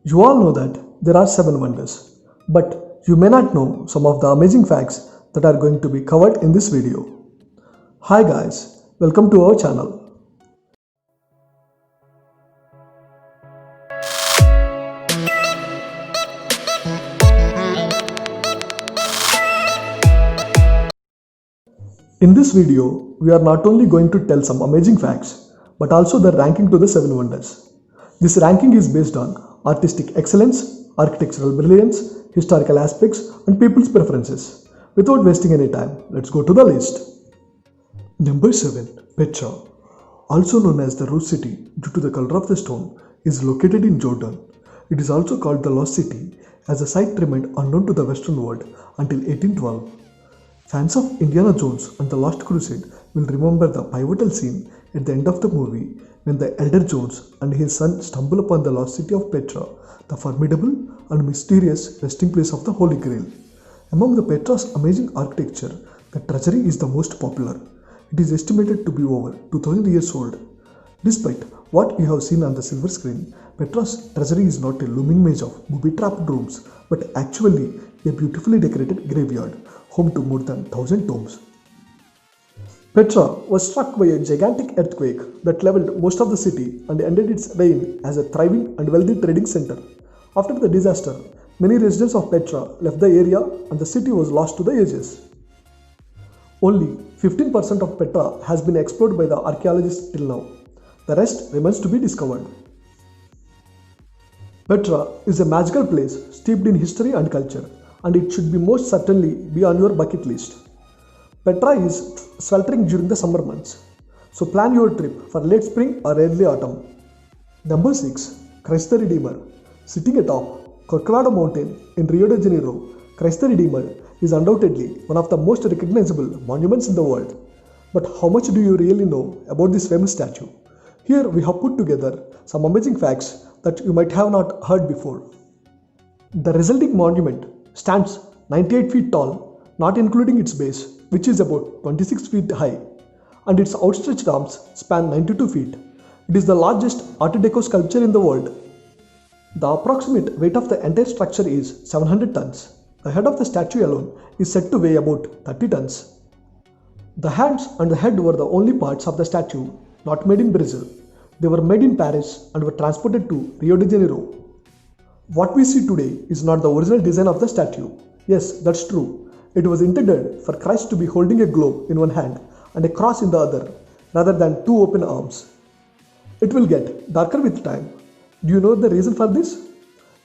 You all know that there are seven wonders, but you may not know some of the amazing facts that are going to be covered in this video. Hi guys, welcome to our channel. In this video, we are not only going to tell some amazing facts, but also the ranking to the seven wonders. This ranking is based on artistic excellence, architectural brilliance, historical aspects, and people's preferences. Without wasting any time, let's go to the list. Number 7. Petra, also known as the Rose City due to the color of the stone, is located in Jordan. It is also called the Lost City as the site remained unknown to the Western world until 1812. Fans of Indiana Jones and the Lost Crusade will remember the pivotal scene at the end of the movie when the elder Jones and his son stumble upon the lost city of Petra, the formidable and mysterious resting place of the Holy Grail. Among the Petra's amazing architecture, the treasury is the most popular. It is estimated to be over 2000 years old. Despite what you have seen on the silver screen, Petra's treasury is not a looming maze of booby-trapped rooms, but actually a beautifully decorated graveyard, home to more than 1000 tombs. Petra was struck by a gigantic earthquake that leveled most of the city and ended its reign as a thriving and wealthy trading center. After the disaster, many residents of Petra left the area and the city was lost to the ages. Only 15% of Petra has been explored by the archaeologists till now. The rest remains to be discovered. Petra is a magical place steeped in history and culture, and it should be most certainly be on your bucket list. Petra is sweltering during the summer months, so plan your trip for late spring or early autumn. Number 6. Christ the Redeemer. Sitting atop Corcovado Mountain in Rio de Janeiro, Christ the Redeemer is undoubtedly one of the most recognizable monuments in the world. But how much do you really know about this famous statue? Here we have put together some amazing facts that you might have not heard before. The resulting monument stands 98 feet tall, not including its base, which is about 26 feet high, and its outstretched arms span 92 feet. It is the largest Art Deco sculpture in the world. The approximate weight of the entire structure is 700 tons. The head of the statue alone is said to weigh about 30 tons. The hands and the head were the only parts of the statue not made in Brazil. They were made in Paris and were transported to Rio de Janeiro. What we see today is not the original design of the statue. Yes, that's true. It was intended for Christ to be holding a globe in one hand and a cross in the other, rather than two open arms. It will get darker with time. Do you know the reason for this?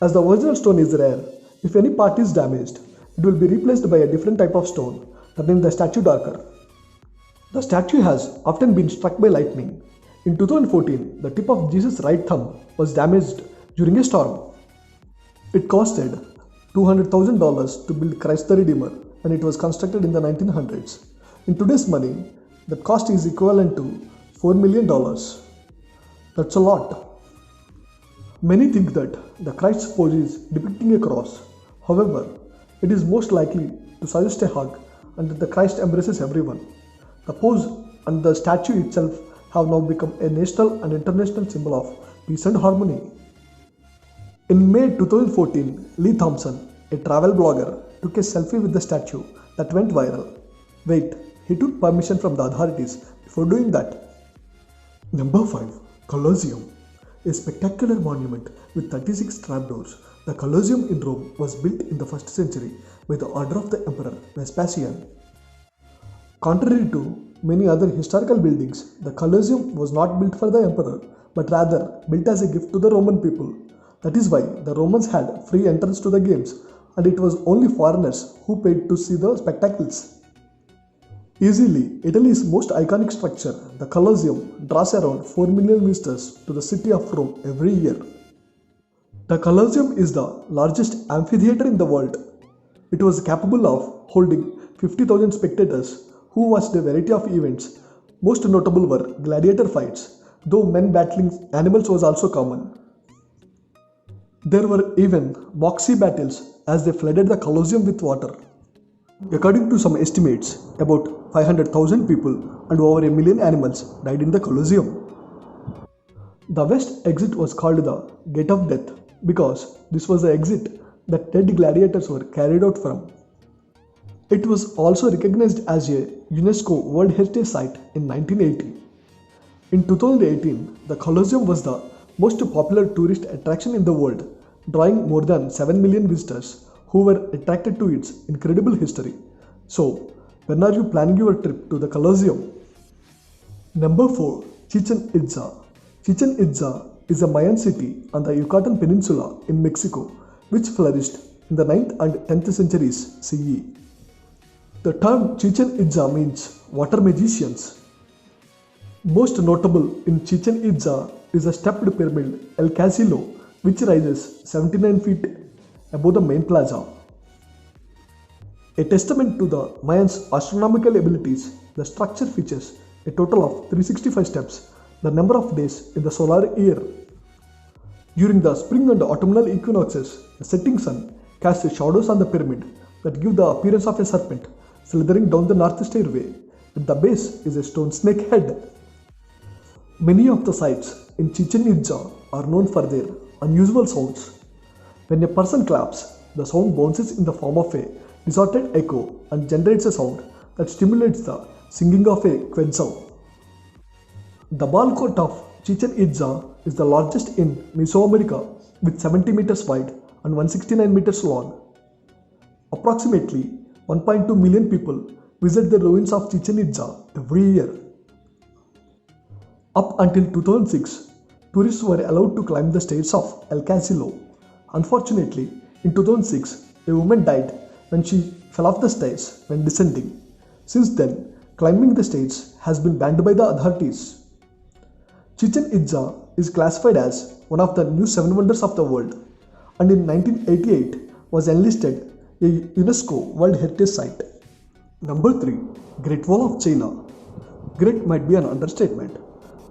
As the original stone is rare, if any part is damaged, it will be replaced by a different type of stone, turning the statue darker. The statue has often been struck by lightning. In 2014, the tip of Jesus' right thumb was damaged during a storm. It costed $200,000 to build Christ the Redeemer, and it was constructed in the 1900s. In today's money, the cost is equivalent to $4 million. That's a lot. Many think that the Christ's pose is depicting a cross. However, it is most likely to suggest a hug and that the Christ embraces everyone. The pose and the statue itself have now become a national and international symbol of peace and harmony. In May 2014, Lee Thompson, a travel blogger, took a selfie with the statue that went viral. Wait, he took permission from the authorities before doing that. Number 5. Colosseum. A spectacular monument with 36 trapdoors, the Colosseum in Rome was built in the 1st century by the order of the Emperor Vespasian. Contrary to many other historical buildings, the Colosseum was not built for the emperor, but rather built as a gift to the Roman people. That is why the Romans had free entrance to the games, and it was only foreigners who paid to see the spectacles. Easily Italy's most iconic structure, the Colosseum, draws around 4 million visitors to the city of Rome every year. The Colosseum is the largest amphitheater in the world. It was capable of holding 50,000 spectators who watched a variety of events. Most notable were gladiator fights, though men battling animals was also common. There were even mock sea battles as they flooded the Colosseum with water. According to some estimates, about 500,000 people and over a million animals died in the Colosseum. The west exit was called the Gate of Death. because this was the exit that dead gladiators were carried out from. It was also recognized as a UNESCO World Heritage Site in 1980. In 2018, the Colosseum was the most popular tourist attraction in the world, drawing more than 7 million visitors who were attracted to its incredible history. So, when are you planning your trip to the Colosseum? Number 4. Chichen Itza. Chichen Itza is a Mayan city on the Yucatan Peninsula in Mexico, which flourished in the 9th and 10th centuries CE. The term Chichen Itza means water magicians. Most notable in Chichen Itza is the stepped pyramid El Castillo, which rises 79 feet above the main plaza. A testament to the Mayans' astronomical abilities, the structure features a total of 365 steps, the number of days in the solar year. During the spring and autumnal equinoxes, the setting sun casts shadows on the pyramid that give the appearance of a serpent slithering down the north stairway. At the base is a stone snake head. Many of the sites in Chichen Itza are known for their unusual sounds. When a person claps, the sound bounces in the form of a distorted echo and generates a sound that stimulates the singing of a quetzal. The ball court of Chichen Itza is the largest in Mesoamerica with 70 meters wide and 169 meters long. Approximately 1.2 million people visit the ruins of Chichen Itza every year. Up until 2006, tourists were allowed to climb the stairs of El Castillo. Unfortunately, in 2006, a woman died when she fell off the stairs when descending. Since then, climbing the stairs has been banned by the authorities. Chichen Itza is classified as one of the new 7 wonders of the world, and in 1988 was enlisted a UNESCO World Heritage Site. Number 3. Great Wall of China. Great might be an understatement.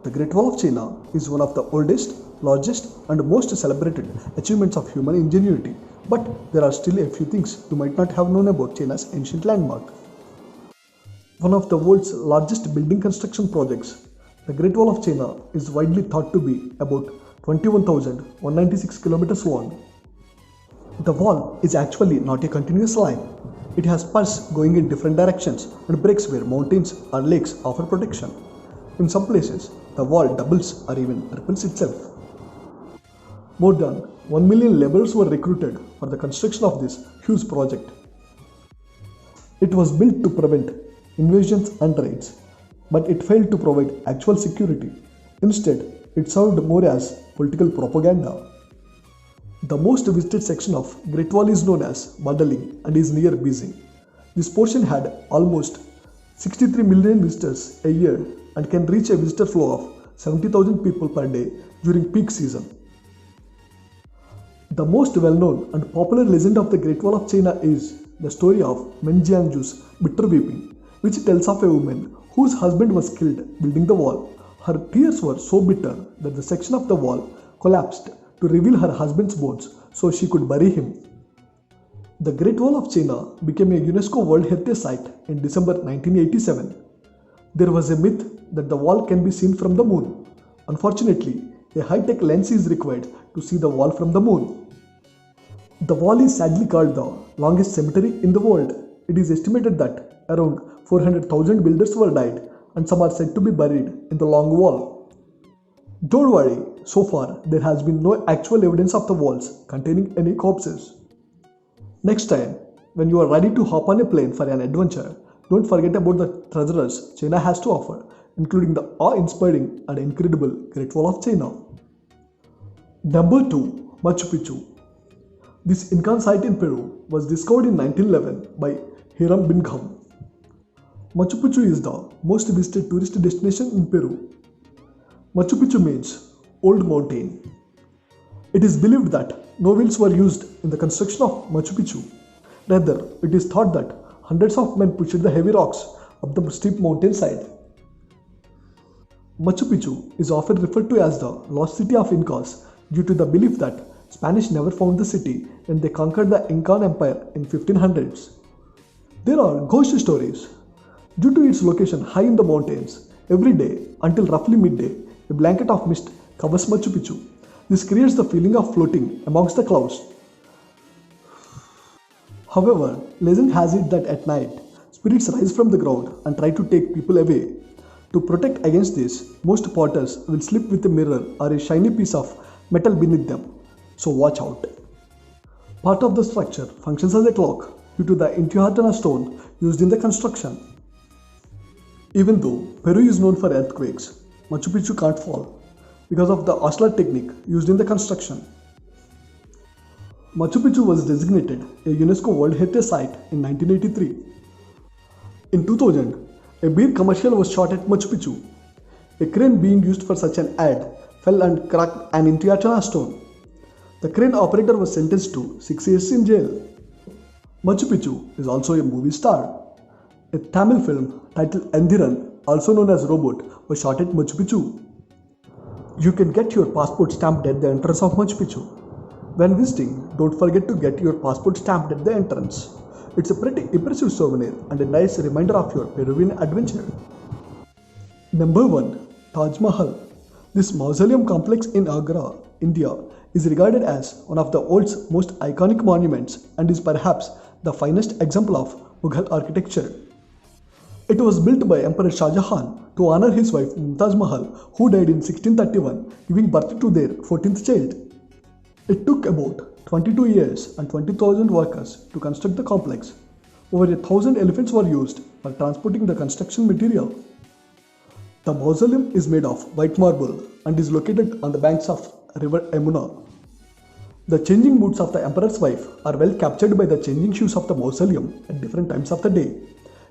The Great Wall of China is one of the oldest, largest and most celebrated achievements of human ingenuity, but there are still a few things you might not have known about China's ancient landmark. One of the world's largest building construction projects, the Great Wall of China is widely thought to be about 21,196 kilometers long. The wall is actually not a continuous line. It has spurs going in different directions and breaks where mountains or lakes offer protection. In some places, the wall doubles or even triples itself. More than 1 million laborers were recruited for the construction of this huge project. It was built to prevent invasions and raids, but it failed to provide actual security. Instead, it served more as political propaganda. The most visited section of Great Wall is known as Badaling and is near Beijing. This portion had almost 63 million visitors a year and can reach a visitor flow of 70,000 people per day during peak season. The most well-known and popular legend of the Great Wall of China is the story of Men Jiangju's bitter weeping, which tells of a woman whose husband was killed building the wall. Her tears were so bitter that the section of the wall collapsed to reveal her husband's bones so she could bury him. The Great Wall of China became a UNESCO World Heritage Site in December 1987. There was a myth that the wall can be seen from the moon. Unfortunately, a high-tech lens is required to see the wall from the moon. The wall is sadly called the longest cemetery in the world. It is estimated that around 400,000 builders were died and some are said to be buried in the long wall. Don't worry, so far there has been no actual evidence of the walls containing any corpses. Next time, when you are ready to hop on a plane for an adventure, don't forget about the treasures China has to offer, including the awe-inspiring and incredible Great Wall of China. Number 2. Machu Picchu. This Incan site in Peru was discovered in 1911 by Hiram Bingham. Machu Picchu is the most visited tourist destination in Peru. Machu Picchu means Old Mountain. It is believed that no wheels were used in the construction of Machu Picchu. Rather, it is thought that hundreds of men pushed the heavy rocks up the steep mountainside. Machu Picchu is often referred to as the lost city of Incas due to the belief that Spanish never found the city when they conquered the Incan Empire in 1500s. There are ghost stories. Due to its location high in the mountains, every day until roughly midday, a blanket of mist covers Machu Picchu. This creates the feeling of floating amongst the clouds. However, legend has it that at night, spirits rise from the ground and try to take people away. To protect against this, most potters will sleep with a mirror or a shiny piece of metal beneath them. So watch out. Part of the structure functions as a clock due to the Intihuatana stone used in the construction. Even though Peru is known for earthquakes, Machu Picchu can't fall because of the Osler technique used in the construction. Machu Picchu was designated a UNESCO World Heritage Site in 1983. In 2000, a beer commercial was shot at Machu Picchu. A crane being used for such an ad fell and cracked an Intihuatana stone. The crane operator was sentenced to 6 years in jail. Machu Picchu is also a movie star. A Tamil film titled Endiran, also known as Robot, was shot at Machu Picchu. You can get your passport stamped at the entrance of Machu Picchu. When visiting, don't forget to get your passport stamped at the entrance. It's a pretty impressive souvenir and a nice reminder of your Peruvian adventure. Number 1. Taj Mahal. This mausoleum complex in Agra, India, is regarded as one of the world's most iconic monuments and is perhaps the finest example of Mughal architecture. It was built by Emperor Shah Jahan to honor his wife Mumtaz Mahal, who died in 1631, giving birth to their 14th child. It took about 22 years and 20,000 workers to construct the complex. Over 1,000 elephants were used for transporting the construction material. The mausoleum is made of white marble and is located on the banks of river Yamuna. The changing moods of the emperor's wife are well captured by the changing hues of the mausoleum at different times of the day.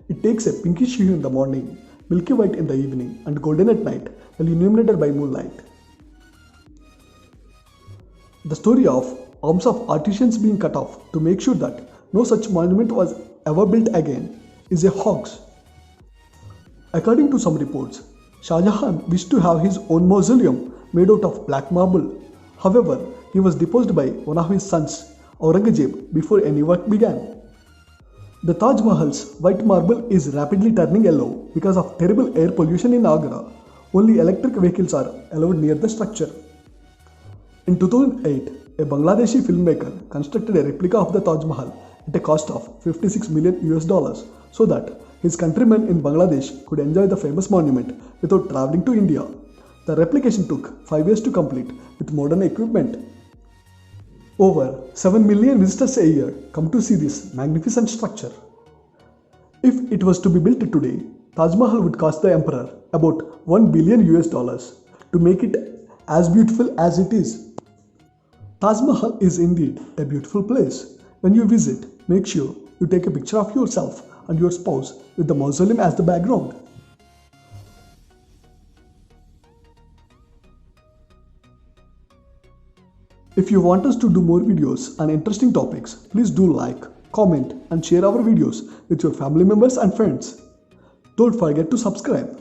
It takes a pinkish hue in the morning, milky white in the evening, and golden at night, while illuminated by moonlight. The story of arms of artisans being cut off to make sure that no such monument was ever built again is a hoax. According to some reports, Shah Jahan wished to have his own mausoleum made out of black marble. However, he was deposed by one of his sons, Aurangzeb, before any work began. The Taj Mahal's white marble is rapidly turning yellow because of terrible air pollution in Agra. Only electric vehicles are allowed near the structure. In 2008, a Bangladeshi filmmaker constructed a replica of the Taj Mahal at a cost of $56 million so that his countrymen in Bangladesh could enjoy the famous monument without traveling to India. The replication took 5 years to complete with modern equipment. Over 7 million visitors a year come to see this magnificent structure. If it was to be built today, Taj Mahal would cost the emperor about $1 billion to make it as beautiful as it is. Taj Mahal is indeed a beautiful place. When you visit, make sure you take a picture of yourself and your spouse with the mausoleum as the background. If you want us to do more videos on interesting topics, please do like, comment and share our videos with your family members and friends. Don't forget to subscribe.